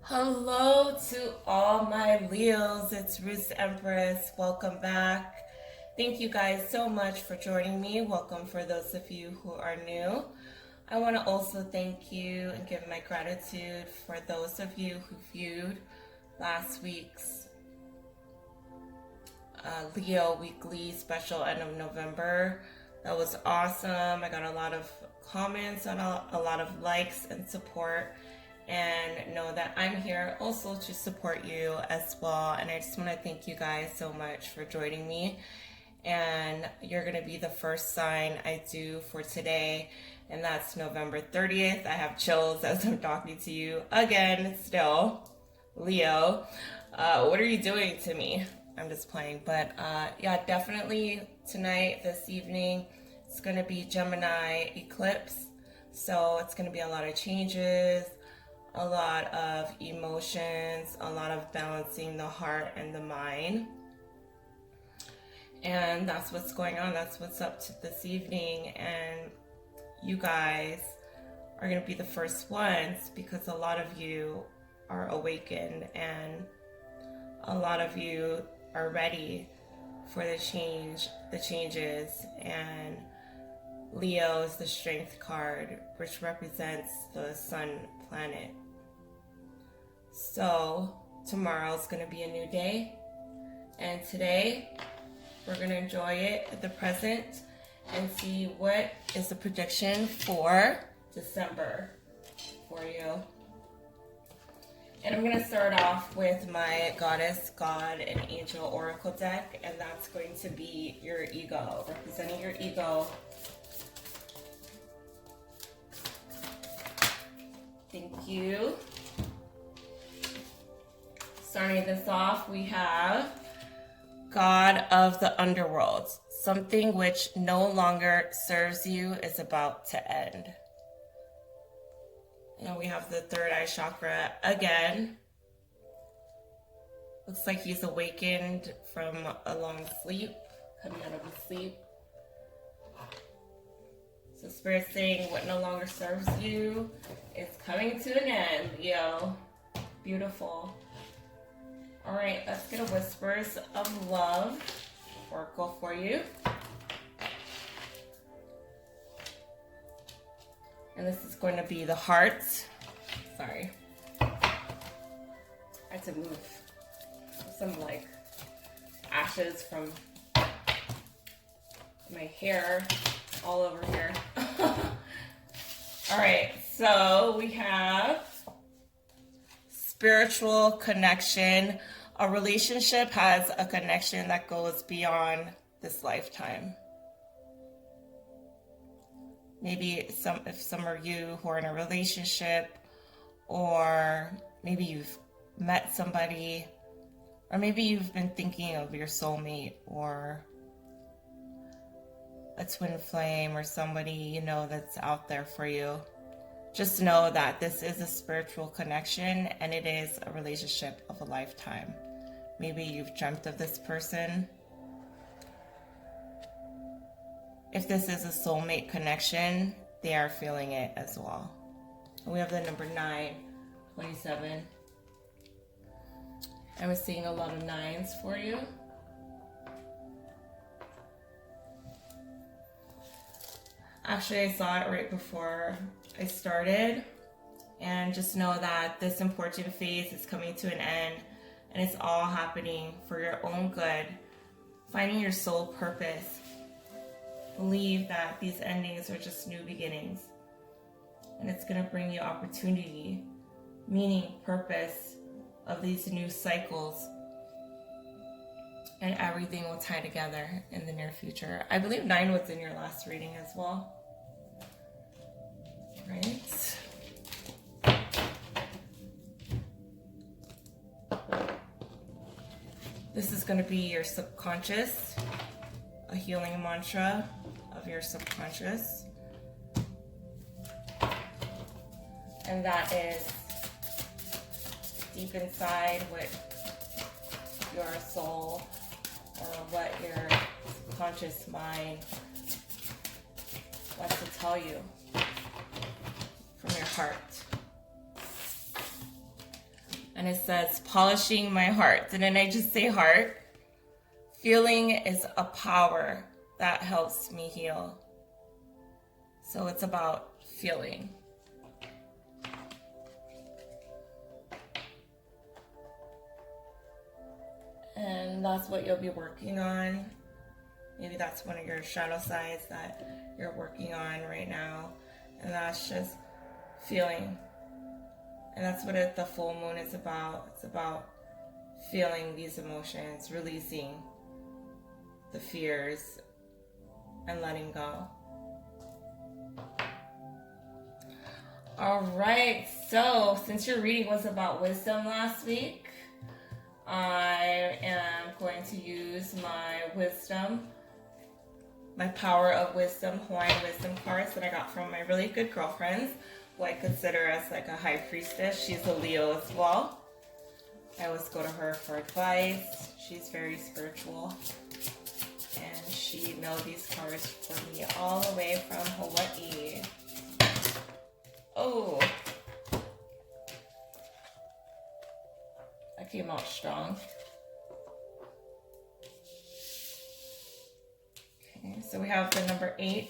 Hello to all my Leos. It's Roots Empress. Welcome back. Thank you guys so much for joining me. Welcome for those of you who are new. I want to also thank you and give my gratitude for those of you who viewed last week's Leo weekly special end of November. That was awesome. I got a lot of comments and a lot of likes and support, and know that I'm here also to support you as well. And I just want to thank you guys so much for joining me. And you're going to be the first sign I do for today, and that's November 30th. I have chills as I'm talking to you again still. Leo, what are you doing to me? I'm just playing. But yeah, definitely tonight, this evening, it's going to be Gemini eclipse. So it's going to be a lot of changes, a lot of emotions, a lot of balancing the heart and the mind. And that's what's going on. That's what's up to this evening. And you guys are going to be the first ones because a lot of you are awakened and a lot of you are ready for the changes. And Leo is the strength card, which represents the sun planet. So tomorrow's going to be a new day, and today we're going to enjoy it at the present and see what is the prediction for December for you. And I'm going to start off with my Goddess, God, and Angel Oracle deck, and that's going to be your ego, representing your ego. Thank you. Starting this off, we have God of the Underworld. Something which no longer serves you is about to end. And we have the third eye chakra again. Looks like he's awakened from a long sleep, coming out of his sleep. So Spirit's saying what no longer serves you is coming to an end, Leo. Beautiful. All right, let's get a Whispers of Love oracle for you. And this is going to be the heart. Sorry. I had to move some like ashes from my hair all over here. All right, so we have spiritual connection. A relationship has a connection that goes beyond this lifetime. Maybe if some of you who are in a relationship, or maybe you've met somebody, or maybe you've been thinking of your soulmate or a twin flame or somebody you know that's out there for you. Just know that this is a spiritual connection and it is a relationship of a lifetime. Maybe you've dreamt of this person. If this is a soulmate connection, they are feeling it as well. We have the number 9, 27. I was seeing a lot of 9s for you. Actually, I saw it right before I started. And just know that this important phase is coming to an end, and it's all happening for your own good. Finding your soul purpose. Believe that these endings are just new beginnings. And it's going to bring you opportunity, meaning, purpose of these new cycles. And everything will tie together in the near future. I believe 9 was in your last reading as well. Right? This is going to be your subconscious, a healing mantra of your subconscious. And that is deep inside what your soul or what your subconscious mind wants to tell you from your heart. And it says, polishing my heart. Didn't I just say heart? Feeling is a power that helps me heal. So it's about feeling. And that's what you'll be working on. Maybe that's one of your shadow sides that you're working on right now. And that's just feeling. And that's what the full moon is about. It's about feeling these emotions, releasing the fears, and letting go. All right, so since your reading was about wisdom last week, I am going to use my wisdom, my Power of Wisdom Hawaiian wisdom cards that I got from my really good girlfriends, who I consider as like a high priestess. She's a Leo as well. I always go to her for advice. She's very spiritual. And she mailed these cards for me all the way from Hawaii. Oh. I came out strong. Okay, so we have the number 8.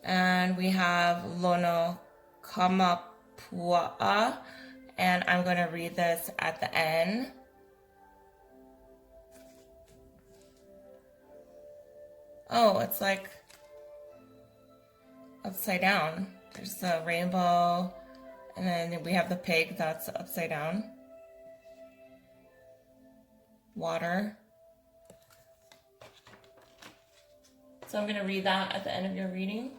And we have Lono Kamapua'a, and I'm going to read this at the end. Oh, it's like upside down. There's the rainbow, and then we have the pig that's upside down. Water. So I'm going to read that at the end of your reading.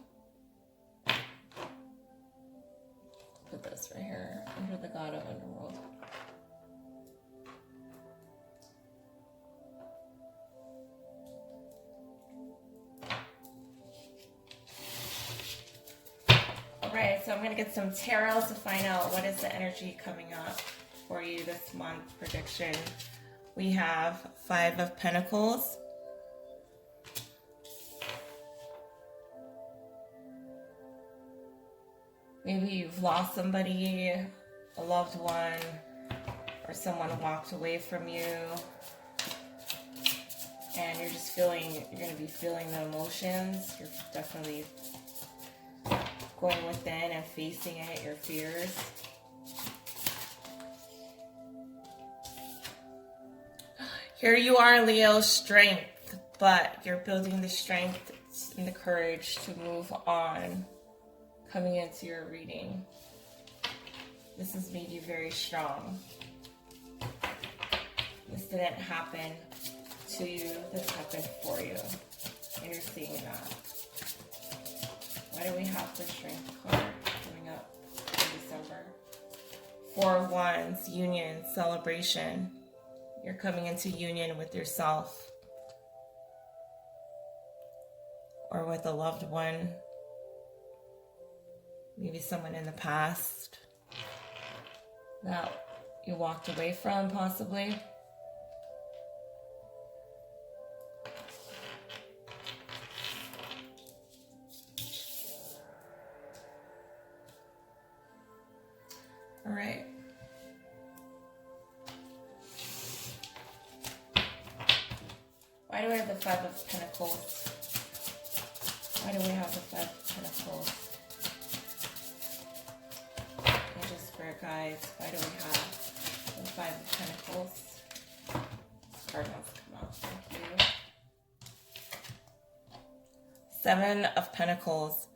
Put this right here, under the god of underworld. Alright, so I'm going to get some tarot to find out what is the energy coming up for you this month prediction. We have 5 of Pentacles. Maybe you've lost somebody, a loved one, or someone walked away from you, and you're just feeling, you're going to be feeling the emotions. You're definitely going within and facing it, your fears. Here you are, Leo, strength, but you're building the strength and the courage to move on. Coming into your reading, this has made you very strong. This didn't happen to you, this happened for you, and you're seeing that. Why do we have the strength card coming up in December? 4 of Wands, union, celebration. You're coming into union with yourself or with a loved one. Maybe someone in the past that you walked away from, possibly. All right. Why do we have the 5 of Pentacles? Why do we have the 5 of Pentacles? Spirit guides, why do we have the 5 of Pentacles? This card wants to come out. Thank you. 7 of Pentacles.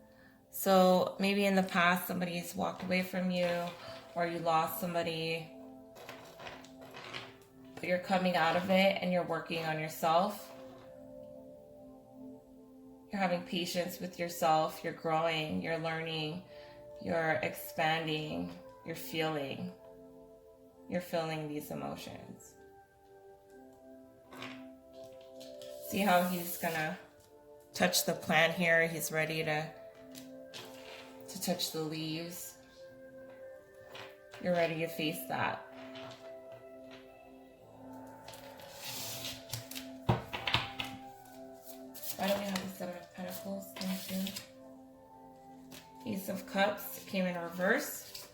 So maybe in the past somebody's walked away from you, or you lost somebody, but you're coming out of it and you're working on yourself. You're having patience with yourself. You're growing. You're learning. You're expanding. You're feeling these emotions. See how he's gonna touch the plant here. He's ready to touch the leaves. You're ready to face that. Why do we have the Seven of Pentacles? Thank you. Ace of Cups came in reverse.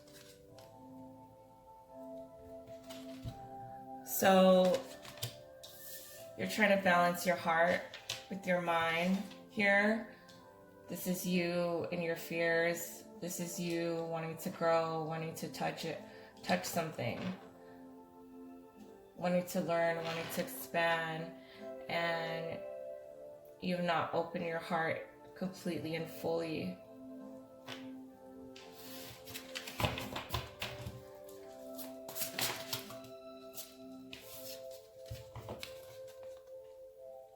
So you're trying to balance your heart with your mind here. This is you and your fears. This is you wanting to grow, wanting to touch something, wanting to learn, wanting to expand, and you've not opened your heart completely and fully.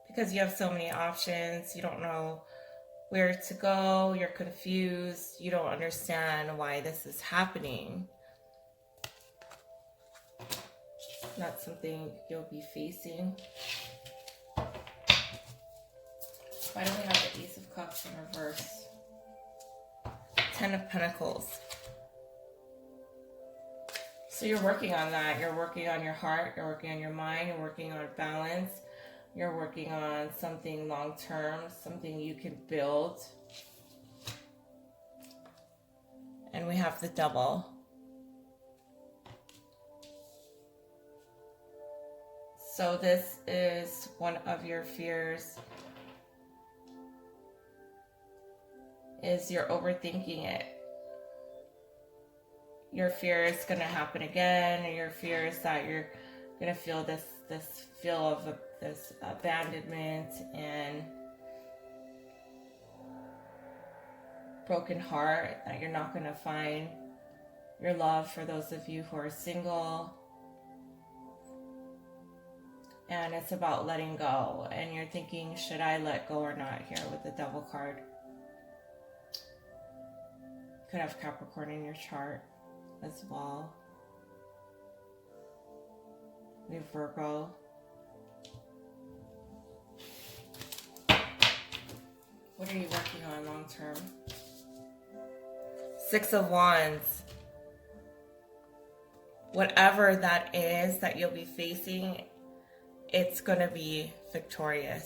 Because you have so many options, you don't know where to go, you're confused, you don't understand why this is happening. Not something you'll be facing. Why do we have the Ace of Cups in reverse? Ten of Pentacles. So you're working on that. You're working on your heart, you're working on your mind, you're working on balance. You're working on something long-term, something you can build. And we have the Devil. So this is one of your fears, is you're overthinking it. Your fear is going to happen again, and your fear is that you're going to feel this feel of this abandonment and broken heart, that you're not going to find your love for those of you who are single. And it's about letting go, and you're thinking, should I let go or not here with the Devil card? Could have Capricorn in your chart as well. We have Virgo. What are you working on long term? Six of Wands. Whatever that is that you'll be facing, it's going to be victorious.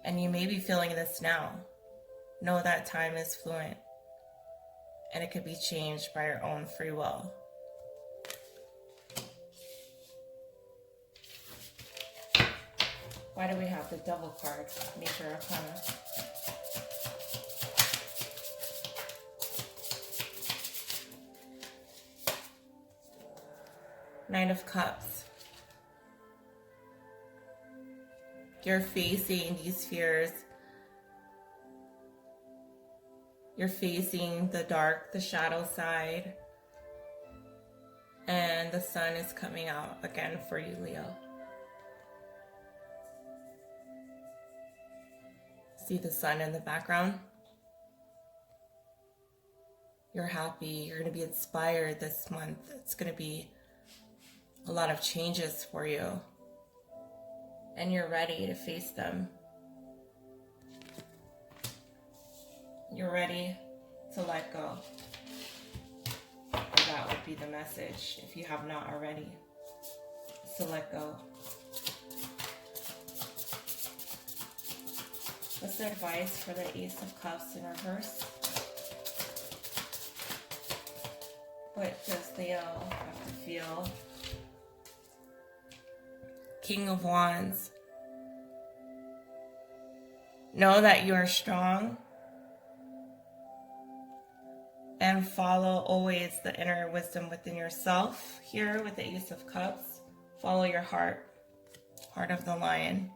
And you may be feeling this now. Know that time is fluent, and it could be changed by your own free will. Why do we have the Devil card? Major Arcana. Nine of Cups. You're facing these fears. You're facing the dark, the shadow side. And the sun is coming out again for you, Leo. See the sun in the background? You're happy. You're going to be inspired this month. It's going to be a lot of changes for you. And you're ready to face them. You're ready to let go. That would be the message, if you have not already, is to let go. What's the advice for the Ace of Cups in reverse? What does Leo have to feel? King of Wands. Know that you are strong, and follow always the inner wisdom within yourself. Here with the Ace of Cups, follow your heart, heart of the lion.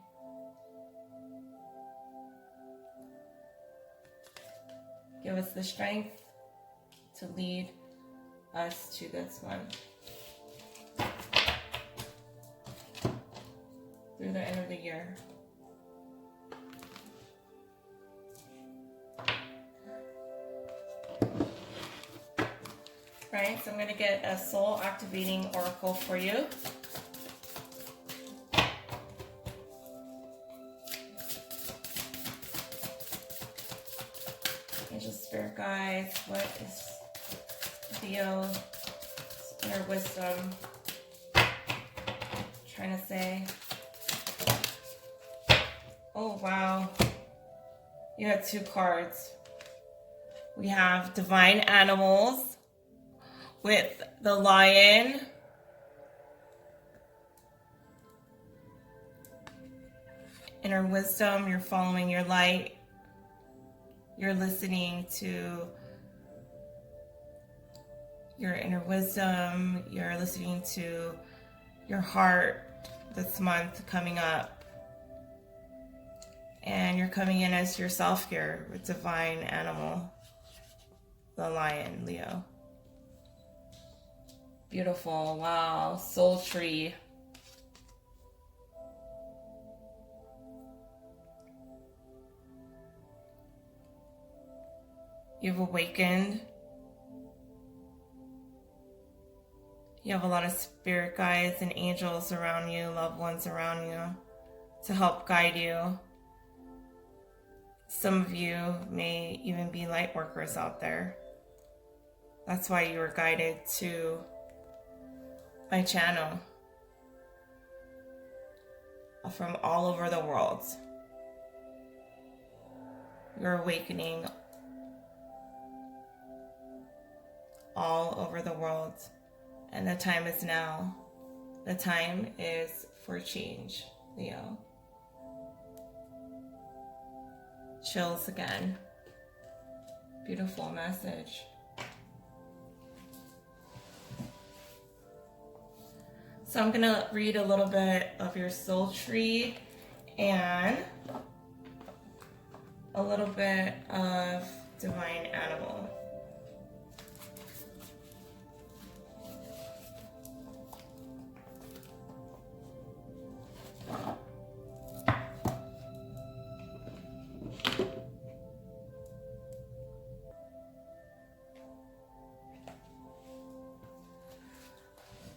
Give us the strength to lead us to this one. Through the end of the year. Right, so I'm going to get a soul activating oracle for you. Angel Spirit Guides, what is Leo's inner wisdom trying to say? Oh, wow. You had 2 cards. We have Divine Animals with the Lion. Inner Wisdom, you're following your light. You're listening to your inner wisdom. You're listening to your heart this month coming up. And you're coming in as yourself here with Divine Animal, the Lion, Leo. Beautiful. Wow. Soul Tree. You've awakened. You have a lot of spirit guides and angels around you, loved ones around you to help guide you. Some of you may even be light workers out there. That's why you were guided to my channel from all over the world. You're awakening all over the world. And the time is now. The time is for change, Leo. Chills again. Beautiful message. So I'm going to read a little bit of your soul tree and a little bit of Divine Animal.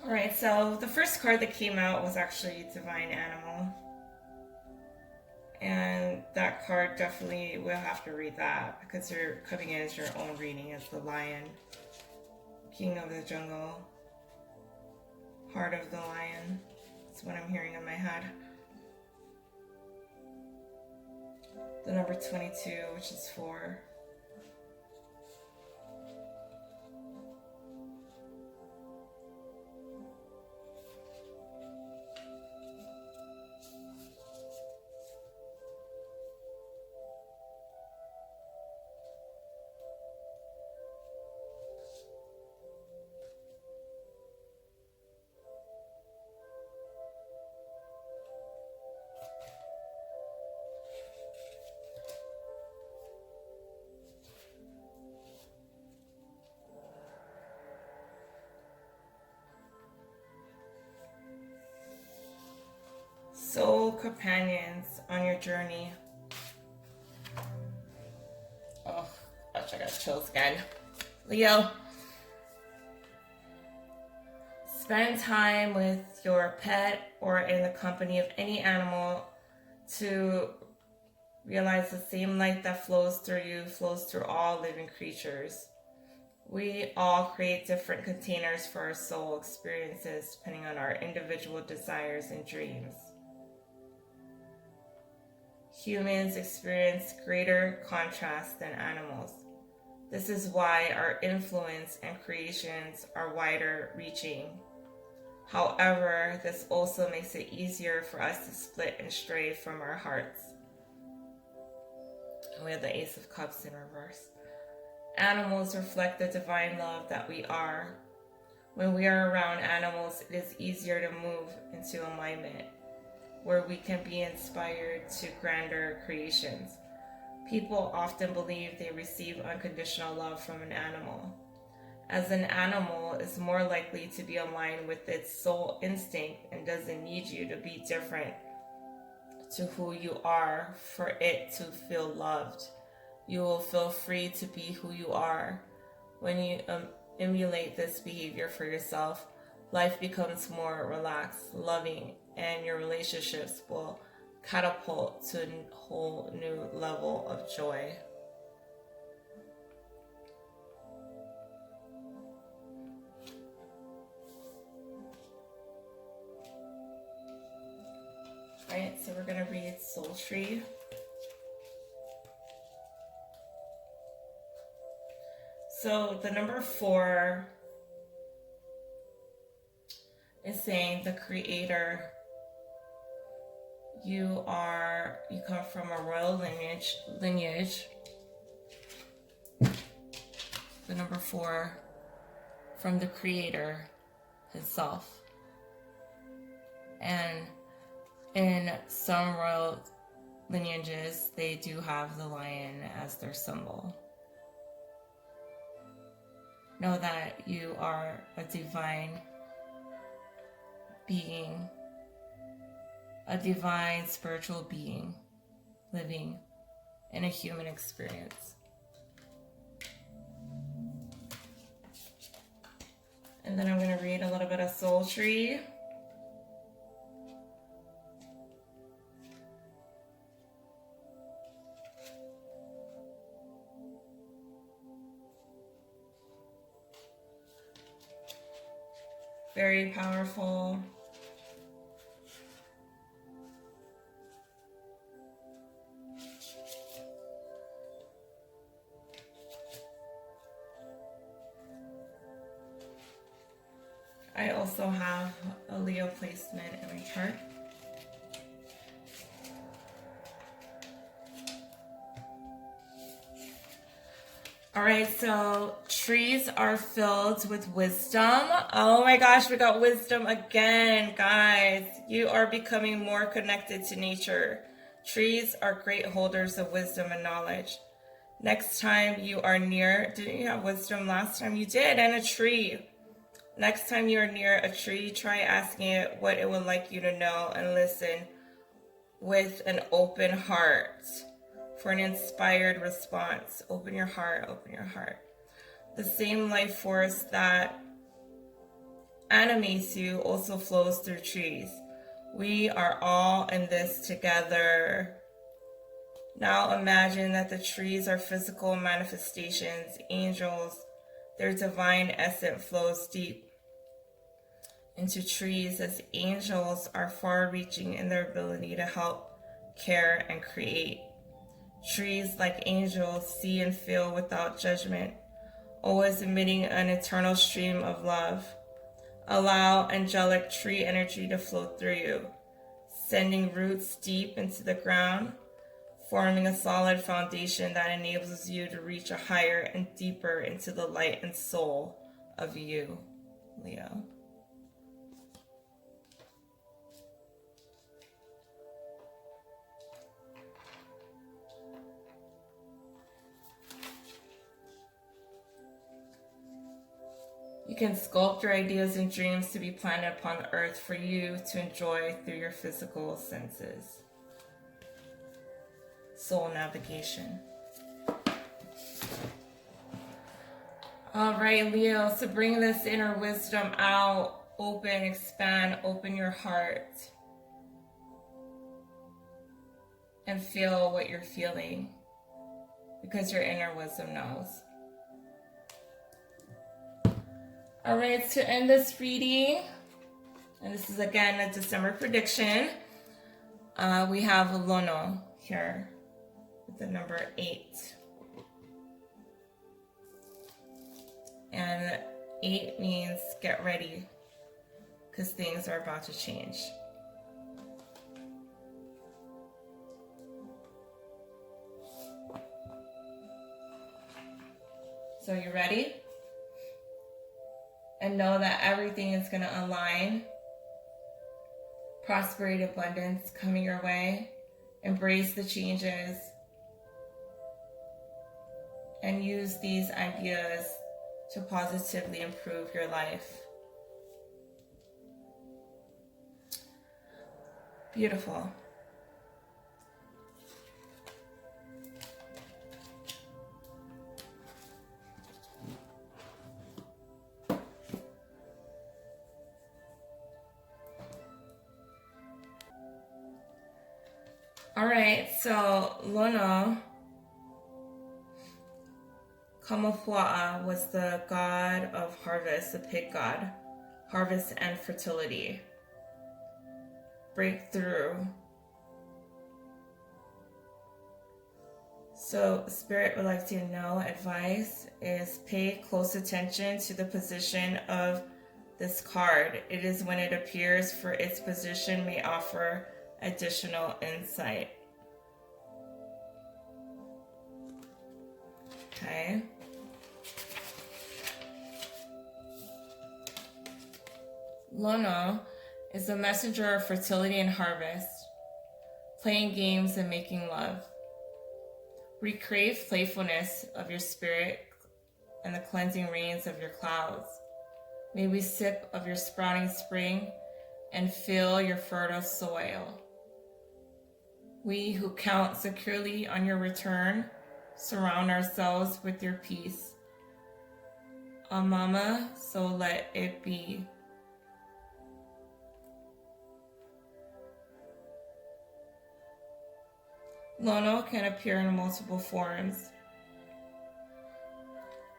Alright, so the first card that came out was actually Divine Animal. And that card definitely, we'll have to read that because you're coming in as your own reading as the Lion, King of the Jungle, Heart of the Lion. That's what I'm hearing in my head. The number 22, which is 4. Soul companions on your journey. Oh, gosh, I got chills again. Leo, spend time with your pet or in the company of any animal to realize the same light that flows through you flows through all living creatures. We all create different containers for our soul experiences depending on our individual desires and dreams. Humans experience greater contrast than animals. This is why our influence and creations are wider reaching. However, this also makes it easier for us to split and stray from our hearts. And we have the Ace of Cups in reverse. Animals reflect the divine love that we are. When we are around animals, it is easier to move into alignment, where we can be inspired to grander creations. People often believe they receive unconditional love from an animal, as an animal is more likely to be aligned with its soul instinct and doesn't need you to be different to who you are for it to feel loved. You will feel free to be who you are. When you emulate this behavior for yourself, life becomes more relaxed, loving, and your relationships will catapult to a whole new level of joy. Alright, so we're going to read Soul Tree. So the number 4 is saying the creator. You come from a royal lineage. The number 4 from the creator himself. And in some royal lineages, they do have the lion as their symbol. Know that you are a divine being, a divine spiritual being living in a human experience. And then I'm going to read a little bit of Soul Tree. Very powerful. I also have a Leo placement in my chart. All right, so trees are filled with wisdom. Oh my gosh, we got wisdom again, guys. You are becoming more connected to nature. Trees are great holders of wisdom and knowledge. Next time you are near, didn't you have wisdom last time? You did, and a tree. Next time you're near a tree, try asking it what it would like you to know and listen with an open heart for an inspired response. Open your heart, open your heart. The same life force that animates you also flows through trees. We are all in this together. Now imagine that the trees are physical manifestations, angels. Their divine essence flows deep into trees as angels are far-reaching in their ability to help, care, and create. Trees, like angels, see and feel without judgment, always emitting an eternal stream of love. Allow angelic tree energy to flow through you, sending roots deep into the ground, forming a solid foundation that enables you to reach a higher and deeper into the light and soul of you, Leo. You can sculpt your ideas and dreams to be planted upon the earth for you to enjoy through your physical senses. Soul navigation. All right, Leo, so bring this inner wisdom out. Open, expand, open your heart. And feel what you're feeling, because your inner wisdom knows. All right, to end this reading, and this is again a December prediction, we have Lono here with the number 8. And 8 means get ready, because things are about to change. So you ready? And know that everything is going to align. Prosperity, abundance coming your way. Embrace the changes. And use these ideas to positively improve your life. Beautiful. All right, so Lono Kamapua'a was the god of harvest, the pig god, harvest and fertility, breakthrough. So Spirit would like to know, advice is pay close attention to the position of this card. It is when it appears, for its position may offer additional insight. Okay. Lono is a messenger of fertility and harvest, playing games and making love. Recrave playfulness of your spirit and the cleansing rains of your clouds. May we sip of your sprouting spring and fill your fertile soil. We who count securely on your return surround ourselves with your peace. Mama, so let it be. Lono can appear in multiple forms.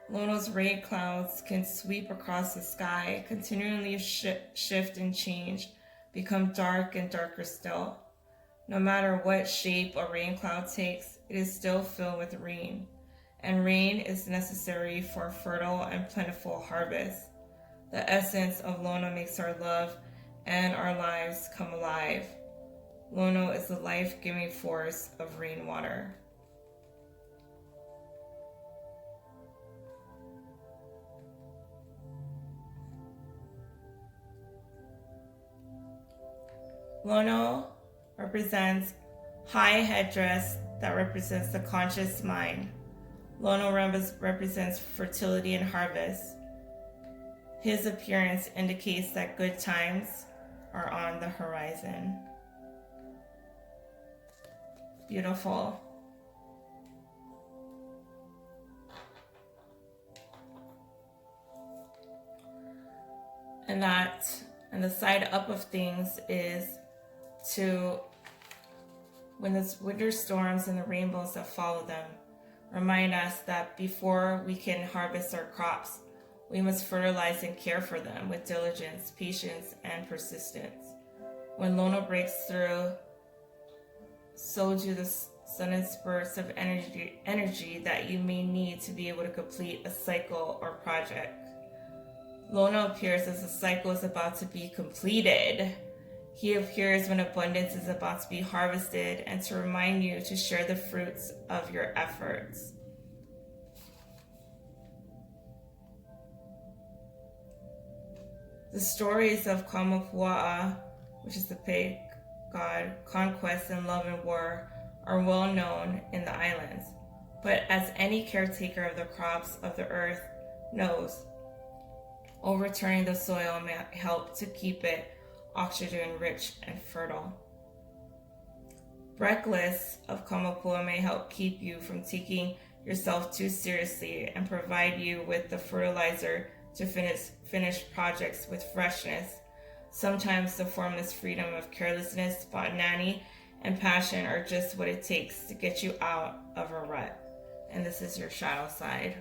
Lono's rain clouds can sweep across the sky, continually shift and change, become dark and darker still. No matter what shape a rain cloud takes, it is still filled with rain, and rain is necessary for a fertile and plentiful harvest. The essence of Lono makes our love and our lives come alive. Lono is the life-giving force of rainwater. Lono represents high headdress that represents the conscious mind. Lono represents fertility and harvest. His appearance indicates that good times are on the horizon. Beautiful. And the side up of things is to, when the winter storms and the rainbows that follow them, remind us that before we can harvest our crops, we must fertilize and care for them with diligence, patience, and persistence. When Lono breaks through, so do the sudden spurts of energy that you may need to be able to complete a cycle or project. Lono appears as the cycle is about to be completed. He appears when abundance is about to be harvested and to remind you to share the fruits of your efforts. The stories of Kamapua'a, which is the pig god, conquest and love and war, are well known in the islands. But as any caretaker of the crops of the earth knows, overturning the soil may help to keep it oxygen rich and fertile. Reckless of Kamapua may help keep you from taking yourself too seriously and provide you with the fertilizer to finish projects with freshness. Sometimes the formless freedom of carelessness, spontaneity, and passion are just what it takes to get you out of a rut. And this is your shadow side.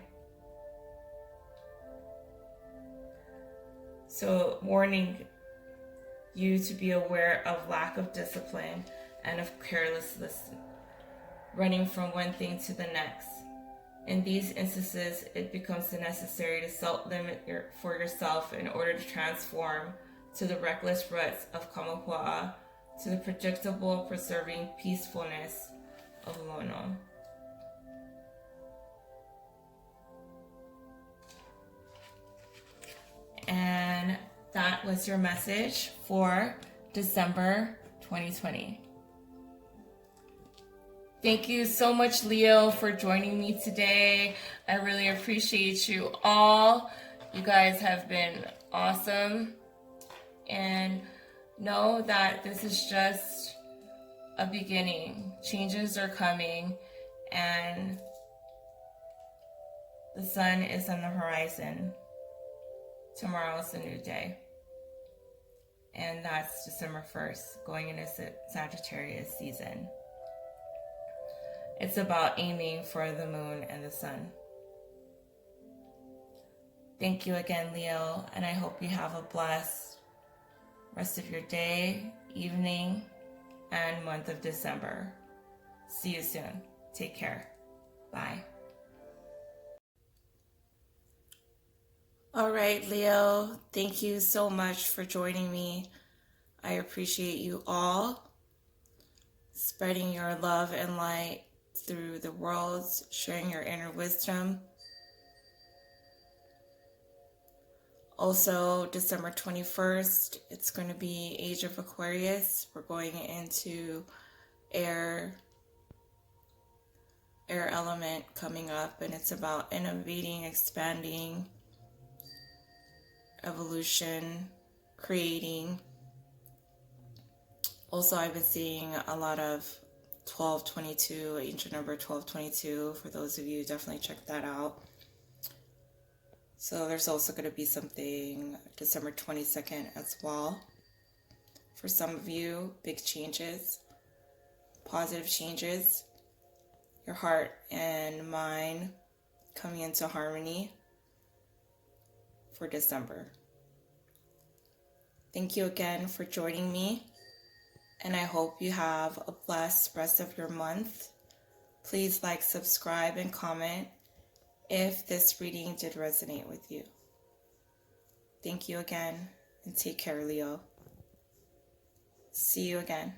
So, warning you to be aware of lack of discipline and of carelessness, running from one thing to the next. In these instances, it becomes necessary to self-limit for yourself in order to transform to the reckless ruts of Kamapua'a to the predictable, preserving peacefulness of Lono. And that was your message for December 2020. Thank you so much, Leo, for joining me today. I really appreciate you all. You guys have been awesome. And know that this is just a beginning. Changes are coming, and the sun is on the horizon. Tomorrow is a new day. And that's December 1st, going into Sagittarius season. It's about aiming for the moon and the sun. Thank you again, Leo, and I hope you have a blessed rest of your day, evening, and month of December. See you soon. Take care. Bye. All right, Leo, thank you so much for joining me. I appreciate you all spreading your love and light through the world, sharing your inner wisdom. Also, December 21st, it's going to be Age of Aquarius. We're going into air element coming up, and it's about innovating, expanding, evolution, creating. Also, I've been seeing a lot of 1222, ancient number 1222. For those of you, definitely check that out. So there's also going to be something December 22nd as well. For some of you, big changes, positive changes, your heart and mind coming into harmony for December. Thank you again for joining me, and I hope you have a blessed rest of your month. Please like, subscribe, and comment if this reading did resonate with you. Thank you again, and take care, Leo. See you again.